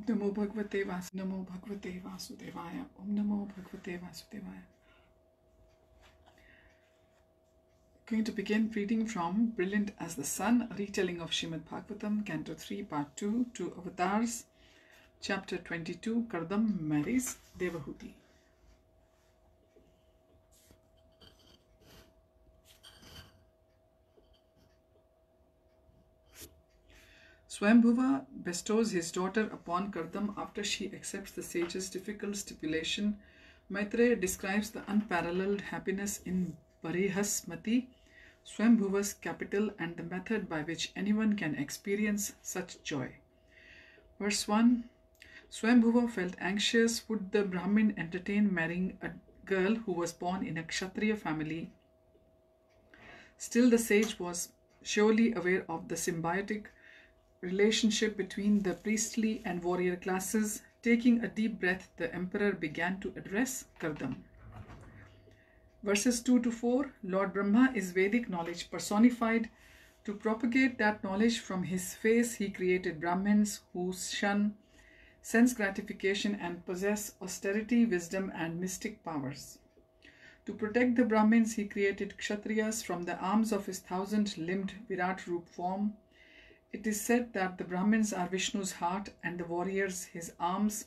Namo Bhagavate Vasudevaya. Om Namo Bhagavate Vasudevaya. Going to begin reading from Brilliant as the Sun, a retelling of Srimad Bhagavatam, Canto 3, Part 2, Two Avatars, Chapter 22, Kardam marries Devahuti. Swambhuva bestows his daughter upon Kardam after she accepts the sage's difficult stipulation. Maitreya describes the unparalleled happiness in Parihasmati, Swambhuva's capital, and the method by which anyone can experience such joy. Verse 1. Swambhuva felt anxious. Would the Brahmin entertain marrying a girl who was born in a Kshatriya family? Still, the sage was surely aware of the symbiotic relationship between the priestly and warrior classes. Taking a deep breath, the emperor began to address Kardam. Verses 2 to 4. Lord Brahma is Vedic knowledge personified. To propagate that knowledge from his face, he created Brahmins who shun sense gratification and possess austerity, wisdom, and mystic powers. To protect the Brahmins, he created Kshatriyas from the arms of his thousand-limbed Virat Roop form. It is said that the Brahmins are Vishnu's heart and the warriors his arms.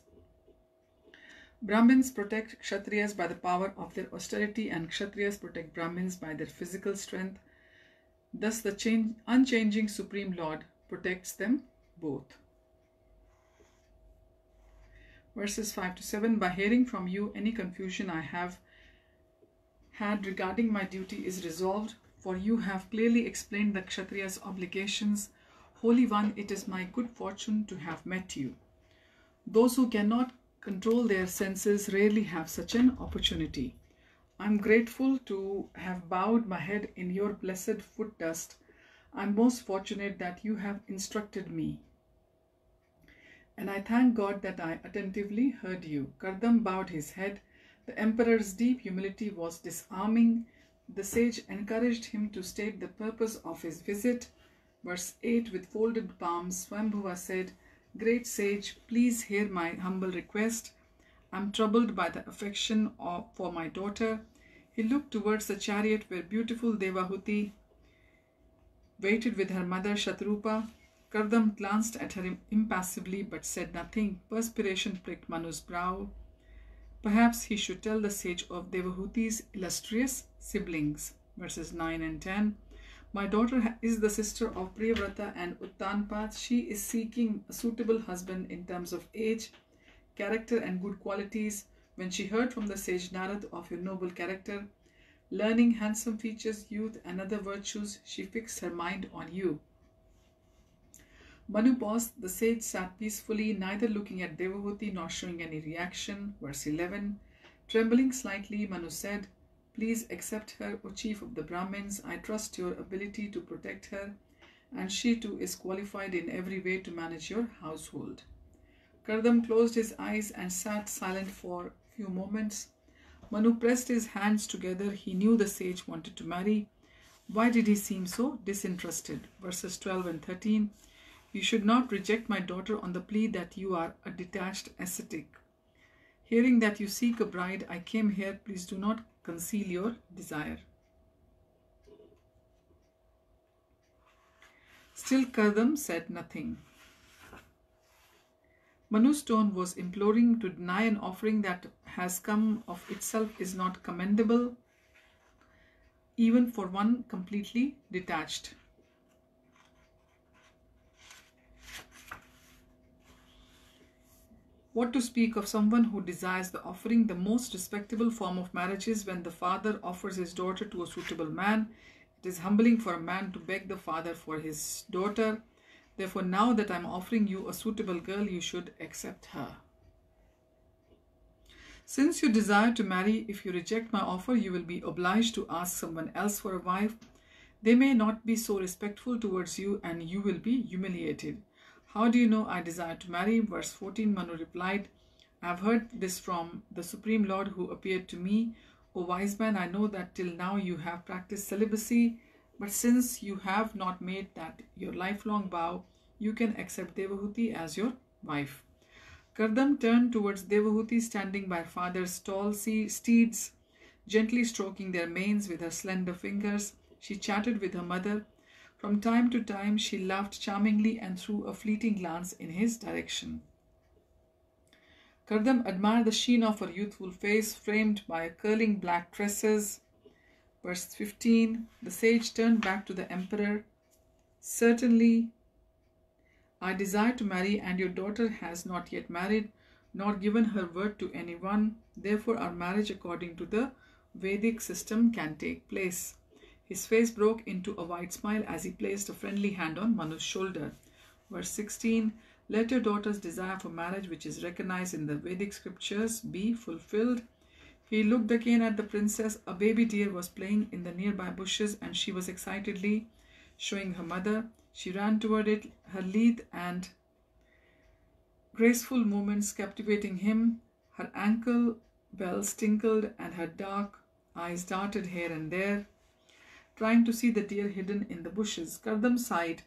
Brahmins protect Kshatriyas by the power of their austerity, and Kshatriyas protect Brahmins by their physical strength. Thus the unchanging Supreme Lord protects them both. Verses 5 to 7. By hearing from you, any confusion I have had regarding my duty is resolved, for you have clearly explained the Kshatriya's obligations. Holy One, it is my good fortune to have met you. Those who cannot control their senses rarely have such an opportunity. I am grateful to have bowed my head in your blessed foot dust. I am most fortunate that you have instructed me, and I thank God that I attentively heard you. Kardam bowed his head. The emperor's deep humility was disarming. The sage encouraged him to state the purpose of his visit. Verse 8. With folded palms, Swambhuva said, Great sage, please hear my humble request. I am troubled by the affection for my daughter. He looked towards the chariot where beautiful Devahuti waited with her mother Shatrupa. Kardam glanced at her impassively but said nothing. Perspiration pricked Manu's brow. Perhaps he should tell the sage of Devahuti's illustrious siblings. Verses 9 and 10. My daughter is the sister of Priyavrata and Uttanpat. She is seeking a suitable husband in terms of age, character, and good qualities. When she heard from the sage Narad of your noble character, learning, handsome features, youth, and other virtues, she fixed her mind on you. Manu paused. The sage sat peacefully, neither looking at Devahuti nor showing any reaction. Verse 11. Trembling slightly, Manu said, Please accept her, O chief of the Brahmins. I trust your ability to protect her, and she too is qualified in every way to manage your household. Kardam closed his eyes and sat silent for a few moments. Manu pressed his hands together. He knew the sage wanted to marry. Why did he seem so disinterested? Verses 12 and 13. You should not reject my daughter on the plea that you are a detached ascetic. Hearing that you seek a bride, I came here. Please do not conceal your desire. Still Kardam said nothing. Manu's tone was imploring. To deny an offering that has come of itself is not commendable, even for one completely detached. What to speak of someone who desires the offering? The most respectable form of marriage is when the father offers his daughter to a suitable man. It is humbling for a man to beg the father for his daughter. Therefore, now that I am offering you a suitable girl, you should accept her. Since you desire to marry, if you reject my offer, you will be obliged to ask someone else for a wife. They may not be so respectful towards you, and you will be humiliated. How do you know I desire to marry? Verse 14, Manu replied, I have heard this from the Supreme Lord who appeared to me. O wise man, I know that till now you have practiced celibacy, but since you have not made that your lifelong vow, you can accept Devahuti as your wife. Kardam turned towards Devahuti standing by her father's tall steeds, gently stroking their manes with her slender fingers. She chatted with her mother. From time to time she laughed charmingly and threw a fleeting glance in his direction. Kardam admired the sheen of her youthful face framed by curling black tresses. Verse 15. The sage turned back to the emperor. Certainly, I desire to marry, and your daughter has not yet married, nor given her word to anyone. Therefore, our marriage according to the Vedic system can take place. His face broke into a wide smile as he placed a friendly hand on Manu's shoulder. Verse 16. Let your daughter's desire for marriage, which is recognized in the Vedic scriptures, be fulfilled. He looked again at the princess. A baby deer was playing in the nearby bushes, and she was excitedly showing her mother. She ran toward it, her lithe and graceful movements captivating him. Her ankle bells tinkled, and her dark eyes darted here and there, trying to see the deer hidden in the bushes. Kardam sighed.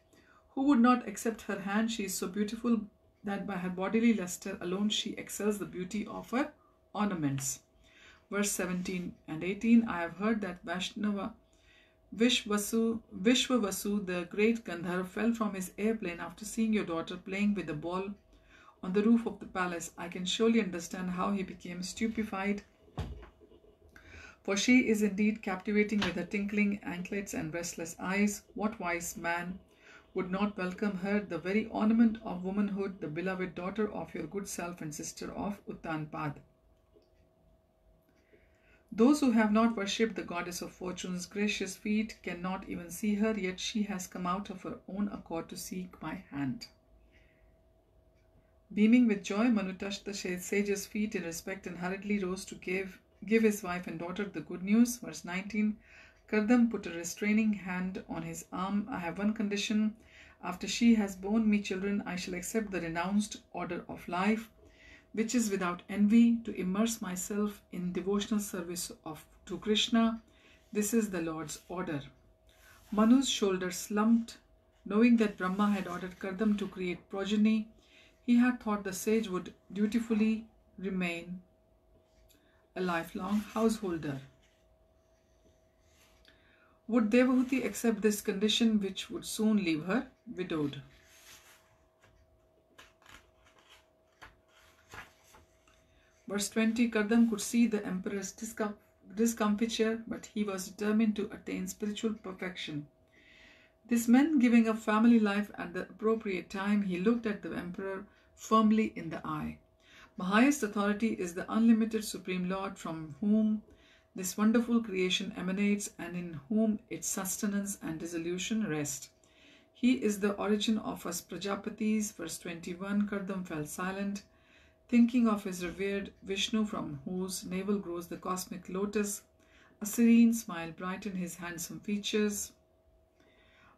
Who would not accept her hand? She is so beautiful that by her bodily luster alone she excels the beauty of her ornaments. Verse 17 and 18. I have heard that Vishwavasu, the great Gandharva, fell from his airplane after seeing your daughter playing with a ball on the roof of the palace. I can surely understand how he became stupefied, for she is indeed captivating with her tinkling anklets and restless eyes. What wise man would not welcome her, the very ornament of womanhood, the beloved daughter of your good self and sister of Uttanpad? Those who have not worshipped the goddess of fortune's gracious feet cannot even see her, yet she has come out of her own accord to seek my hand. Beaming with joy, Manu touched the sage's feet in respect and hurriedly rose to give his wife and daughter the good news. Verse 19. Kardam put a restraining hand on his arm. I have one condition. After she has borne me children, I shall accept the renounced order of life, which is without envy, to immerse myself in devotional service to Krishna. This is the Lord's order. Manu's shoulders slumped. Knowing that Brahma had ordered Kardam to create progeny, he had thought the sage would dutifully remain a lifelong householder. Would Devahuti accept this condition, which would soon leave her widowed? Verse 20. Kardam could see the emperor's discomfiture, but he was determined to attain spiritual perfection. This meant giving up family life at the appropriate time. He looked at the emperor firmly in the eye. My highest authority is the unlimited Supreme Lord, from whom this wonderful creation emanates and in whom its sustenance and dissolution rest. He is the origin of us Prajapatis. Verse 21. Kardam fell silent, thinking of his revered Vishnu, from whose navel grows the cosmic lotus. A serene smile brightened his handsome features.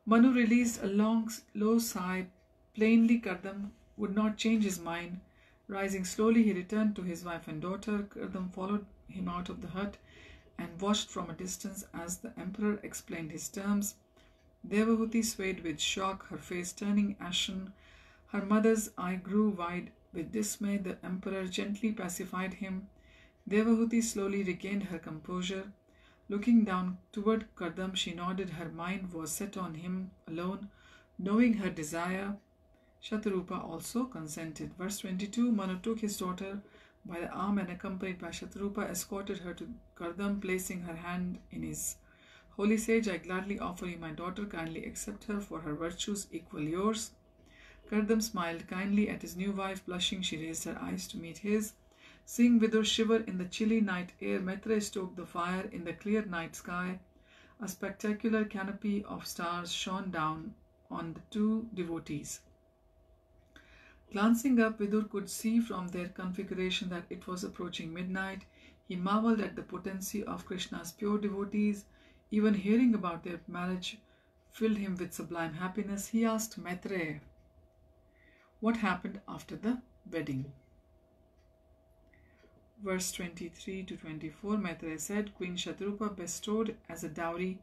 Manu released a long, low sigh. Plainly, Kardam would not change his mind. Rising slowly, he returned to his wife and daughter. Kardam followed him out of the hut and watched from a distance as the emperor explained his terms. Devahuti swayed with shock, her face turning ashen. Her mother's eye grew wide with dismay. The emperor gently pacified him. Devahuti slowly regained her composure. Looking down toward Kardam, she nodded. Her mind was set on him alone. Knowing her desire, Shatarupa also consented. Verse 22. Manu took his daughter by the arm and, accompanied by Shatarupa, escorted her to Kardam, placing her hand in his. Holy sage, I gladly offer you my daughter. Kindly accept her, for her virtues equal yours. Kardam smiled kindly at his new wife. Blushing, she raised her eyes to meet his. Seeing Vidur shiver in the chilly night air, Maitreya stoked the fire in the clear night sky. A spectacular canopy of stars shone down on the two devotees. Glancing up, Vidur could see from their configuration that it was approaching midnight. He marveled at the potency of Krishna's pure devotees. Even hearing about their marriage filled him with sublime happiness. He asked Maitreya what happened after the wedding. Verse 23 to 24, Maitreya said, Queen Shatarupa bestowed as a dowry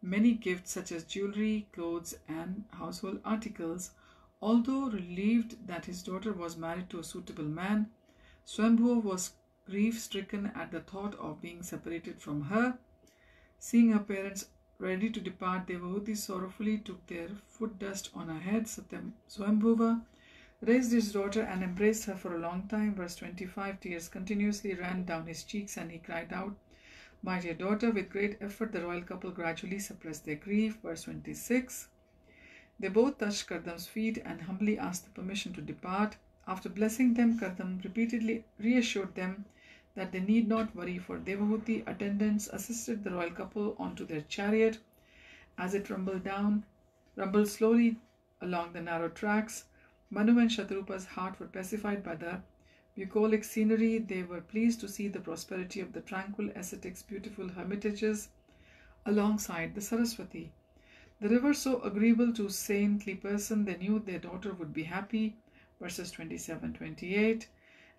many gifts such as jewelry, clothes, and household articles. Although relieved that his daughter was married to a suitable man, Swambhuva was grief-stricken at the thought of being separated from her. Seeing her parents ready to depart, Devahuti sorrowfully took their foot dust on her head. Swambhuva raised his daughter and embraced her for a long time. Verse 25, tears continuously ran down his cheeks and he cried out, "My dear daughter." With great effort, the royal couple gradually suppressed their grief. Verse 26, they both touched Kardam's feet and humbly asked the permission to depart. After blessing them, Kardam repeatedly reassured them that they need not worry, for Devahuti attendants assisted the royal couple onto their chariot. As it rumbled slowly along the narrow tracks, Manu and Shatrupa's heart were pacified by the bucolic scenery. They were pleased to see the prosperity of the tranquil ascetics' beautiful hermitages alongside the Saraswati. The river so agreeable to saintly person, they knew their daughter would be happy. Verses 27-28.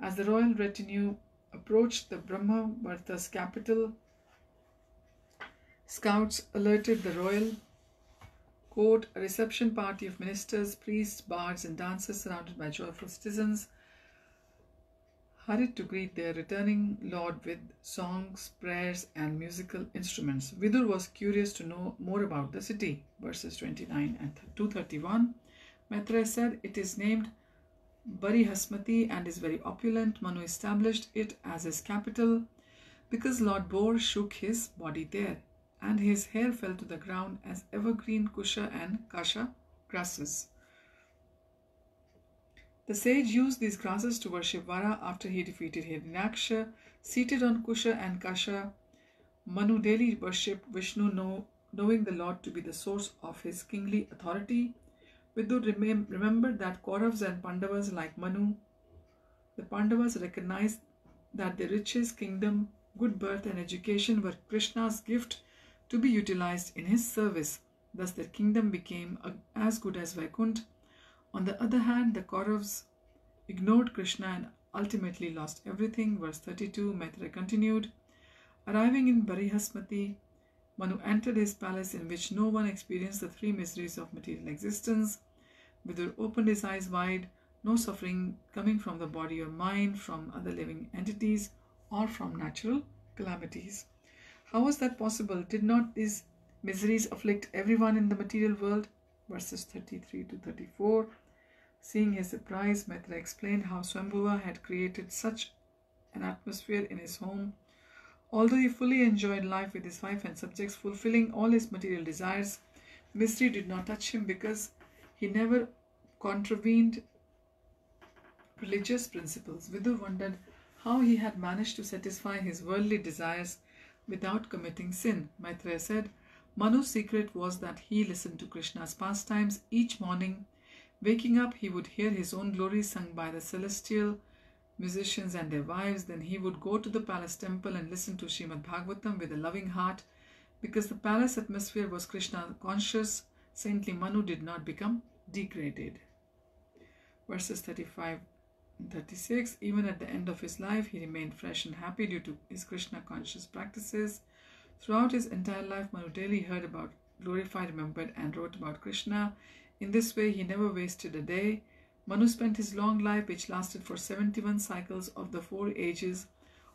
As the royal retinue approached the Brahmavarta's capital, scouts alerted the royal court. A reception party of ministers, priests, bards, and dancers, surrounded by joyful citizens, hurried to greet their returning lord with songs, prayers, and musical instruments. Vidur was curious to know more about the city. Verses 29 and 231. Maitreya said, "It is named Barihasmati and is very opulent. Manu established it as his capital because Lord Boar shook his body there, and his hair fell to the ground as evergreen kusha and kasha grasses. The sage used these grasses to worship Vara after he defeated Hiranyaksha. Seated on kusha and kasha, Manu daily worshipped Vishnu, knowing the Lord to be the source of his kingly authority. Vidur remembered that Kauravas and Pandavas, like Manu, the Pandavas recognized that their riches, kingdom, good birth, and education were Krishna's gift to be utilized in his service. Thus their kingdom became as good as Vaikunt. On the other hand, the Kauravas ignored Krishna and ultimately lost everything. Verse 32, Maitreya continued, arriving in Barihasmati, Manu entered his palace in which no one experienced the three miseries of material existence. Vidur opened his eyes wide, no suffering coming from the body or mind, from other living entities, or from natural calamities. How was that possible? Did not these miseries afflict everyone in the material world? Verses 33 to 34. Seeing his surprise, Maitreya explained how Swambhuva had created such an atmosphere in his home. Although he fully enjoyed life with his wife and subjects, fulfilling all his material desires, misery did not touch him because he never contravened religious principles. Vidur wondered how he had managed to satisfy his worldly desires without committing sin. Maitreya said, Manu's secret was that he listened to Krishna's pastimes each morning. Waking up, he would hear his own glories sung by the celestial musicians and their wives. Then he would go to the palace temple and listen to Srimad Bhagavatam with a loving heart. Because the palace atmosphere was Krishna conscious, saintly Manu did not become degraded. Verses 35 and 36. Even at the end of his life, he remained fresh and happy due to his Krishna conscious practices. Throughout his entire life, Manu daily heard about, glorified, remembered, and wrote about Krishna. In this way, he never wasted a day. Manu spent his long life, which lasted for 71 cycles of the 4 ages,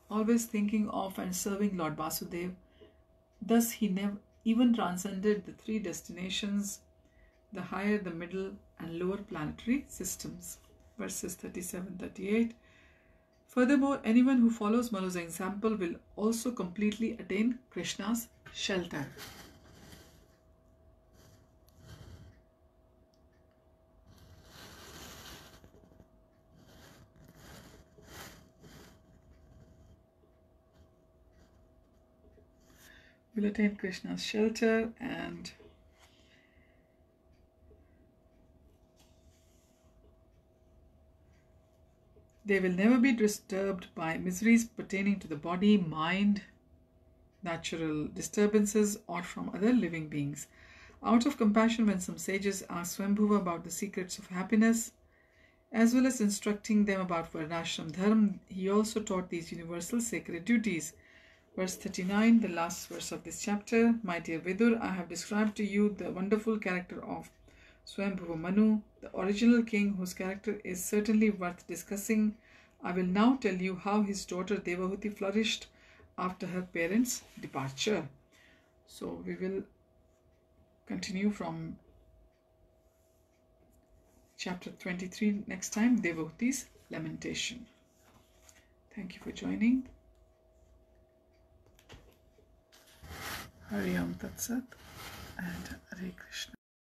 always thinking of and serving Lord Vasudeva. Thus, he never even transcended the 3 destinations, the higher, the middle, and lower planetary systems. Verses 37-38. Furthermore, anyone who follows Manu's example will also completely attain Krishna's shelter. Will attain Krishna's shelter, and they will never be disturbed by miseries pertaining to the body, mind, natural disturbances, or from other living beings. Out of compassion, when some sages asked Swambhuva about the secrets of happiness, as well as instructing them about Varnashram Dharma, he also taught these universal sacred duties. Verse 39, the last verse of this chapter. My dear Vidur, I have described to you the wonderful character of Swambhuva Manu. the original king, whose character is certainly worth discussing. I will now tell you how his daughter Devahuti flourished after her parents' departure. So we will continue from chapter 23 next time, Devahuti's lamentation. Thank you for joining. Hari Om Tat Sat and Hare Krishna.